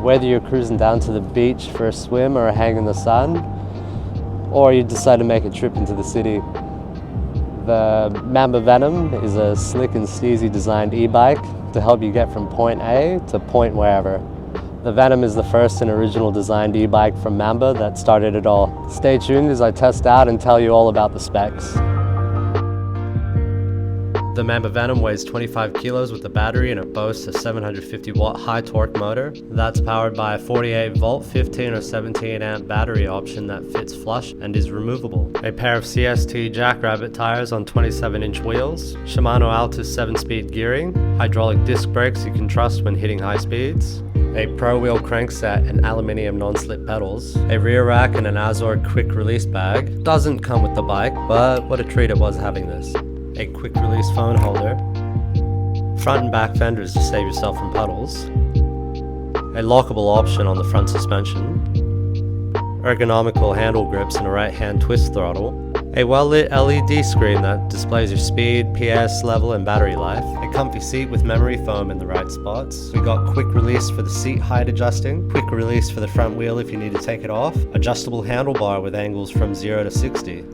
Whether you're cruising down to the beach for a swim or a hang in the sun, or you decide to make a trip into the city, the Mamba Venom is a slick and steezy designed e-bike to help you get from point A to point wherever. The Venom is the first and original designed e-bike from Mamba that started it all. Stay tuned as I test out and tell you all about the specs. The Mamba Venom weighs 25 kilos with a battery, and it boasts a 750 watt high torque motor that's powered by a 48 volt 15 or 17 amp battery option that fits flush and is removable. A pair of CST Jackrabbit tires on 27-inch wheels, Shimano Altus 7-speed gearing, hydraulic disc brakes you can trust when hitting high speeds, a pro wheel crankset and aluminium non-slip pedals, a rear rack and an Azor quick release bag. Doesn't come with the bike, but what a treat it was having this. A quick release phone holder, front and back fenders to save yourself from puddles, a lockable option on the front suspension, ergonomical handle grips and a right hand twist throttle, a well-lit LED screen that displays your speed, PS level and battery life, a comfy seat with memory foam in the right spots. We got quick release for the seat height adjusting, quick release for the front wheel if you need to take it off, adjustable handlebar with angles from 0 to 60,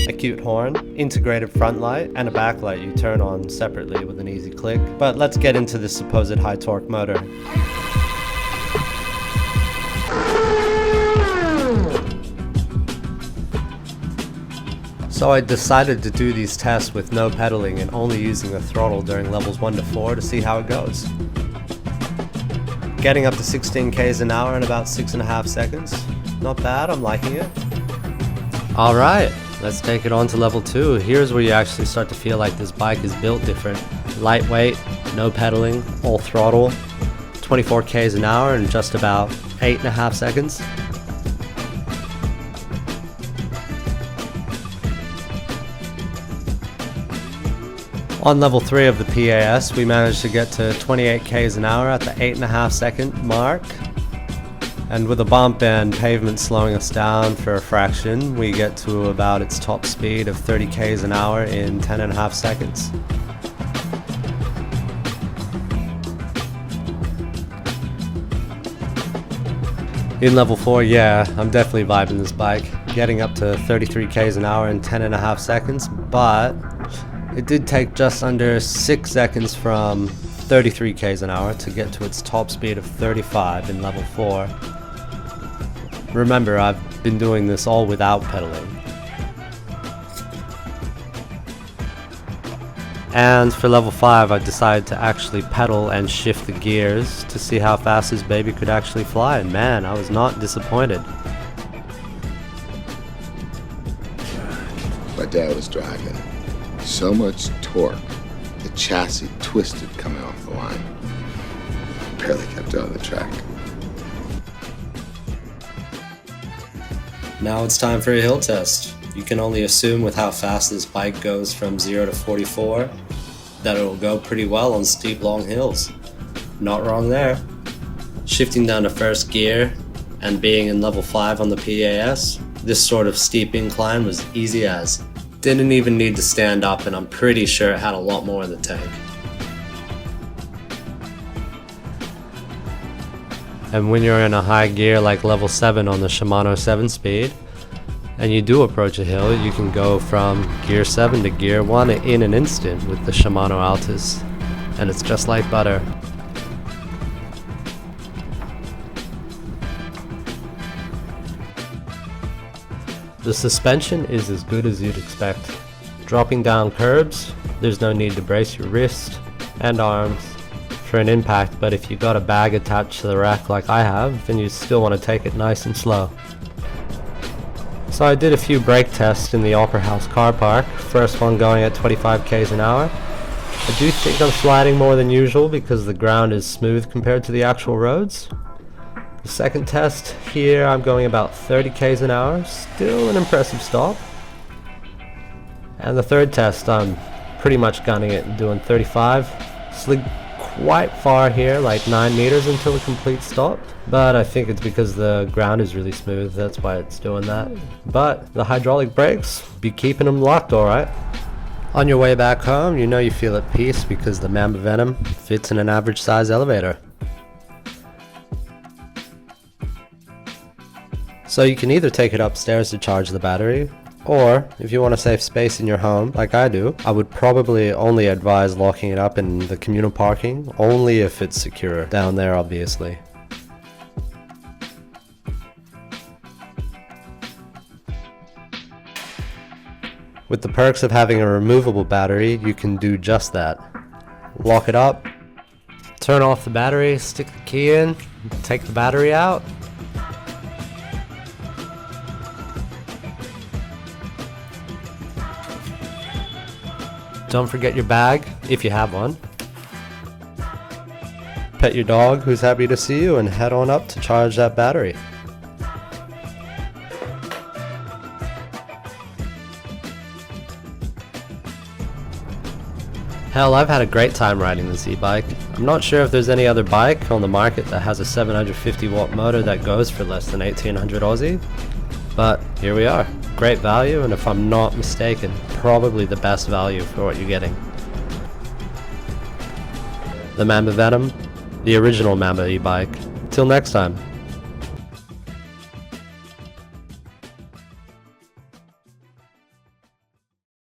a cute horn, integrated front light, and a backlight you turn on separately with an easy click. But let's get into this supposed high torque motor. So I decided to do these tests with no pedaling and only using the throttle during levels 1 to 4 to see how it goes. Getting up to 16 k's an hour in about 6.5 seconds. Not bad, I'm liking it. Alright, let's take it on to level 2. Here's where you actually start to feel like this bike is built different. Lightweight, no pedaling, all throttle, 24 k's an hour in just about 8.5 seconds. On level 3 of the PAS, we managed to get to 28 k's an hour at the 8.5 second mark. And with a bump and pavement slowing us down for a fraction, we get to about its top speed of 30 k's an hour in 10.5 seconds. In level 4, yeah, I'm definitely vibing this bike. Getting up to 33 k's an hour in 10.5 seconds, but it did take just under 6 seconds from 33 k's an hour to get to its top speed of 35 in level 4. Remember, I've been doing this all without pedaling. And for level 5, I decided to actually pedal and shift the gears to see how fast this baby could actually fly, and man, I was not disappointed. My dad was driving. So much torque, the chassis twisted coming off the line. Barely kept it on the track. Now it's time for a hill test. You can only assume with how fast this bike goes from 0 to 44 that it will go pretty well on steep long hills. Not wrong there. Shifting down to first gear and being in level 5 on the PAS, this sort of steep incline was easy as. Didn't even need to stand up, and I'm pretty sure it had a lot more in the tank. And when you're in a high gear like level 7 on the Shimano 7-speed, and you do approach a hill, you can go from gear 7 to gear 1 in an instant with the Shimano Altus, and it's just like butter. The suspension is as good as you'd expect. Dropping down curbs, there's no need to brace your wrist and arms for an impact, but if you got a bag attached to the rack like I have, then you still want to take it nice and slow. So I did a few brake tests in the Opera House car park, first one going at 25 k's an hour. I do think I'm sliding more than usual because the ground is smooth compared to the actual roads. The second test here, I'm going about 30 k's an hour, still an impressive stop. And the third test, I'm pretty much gunning it, doing 35. Slid quite far here, like 9 meters until a complete stop. But I think it's because the ground is really smooth, that's why it's doing that. But the hydraulic brakes, be keeping them locked alright. On your way back home, you know you feel at peace because the Mamba Venom fits in an average size elevator. So you can either take it upstairs to charge the battery, or if you want to save space in your home, like I do, I would probably only advise locking it up in the communal parking, only if it's secure down there obviously. With the perks of having a removable battery, you can do just that. Lock it up, turn off the battery, stick the key in, take the battery out. Don't forget your bag, if you have one. Pet your dog, who's happy to see you, and head on up to charge that battery. Hell, I've had a great time riding this e-bike. I'm not sure if there's any other bike on the market that has a 750 watt motor that goes for less than 1800 Aussie, but here we are. Great value, and if I'm not mistaken, probably the best value for what you're getting. The Mamba Venom, the original Mamba e-bike. Till next time.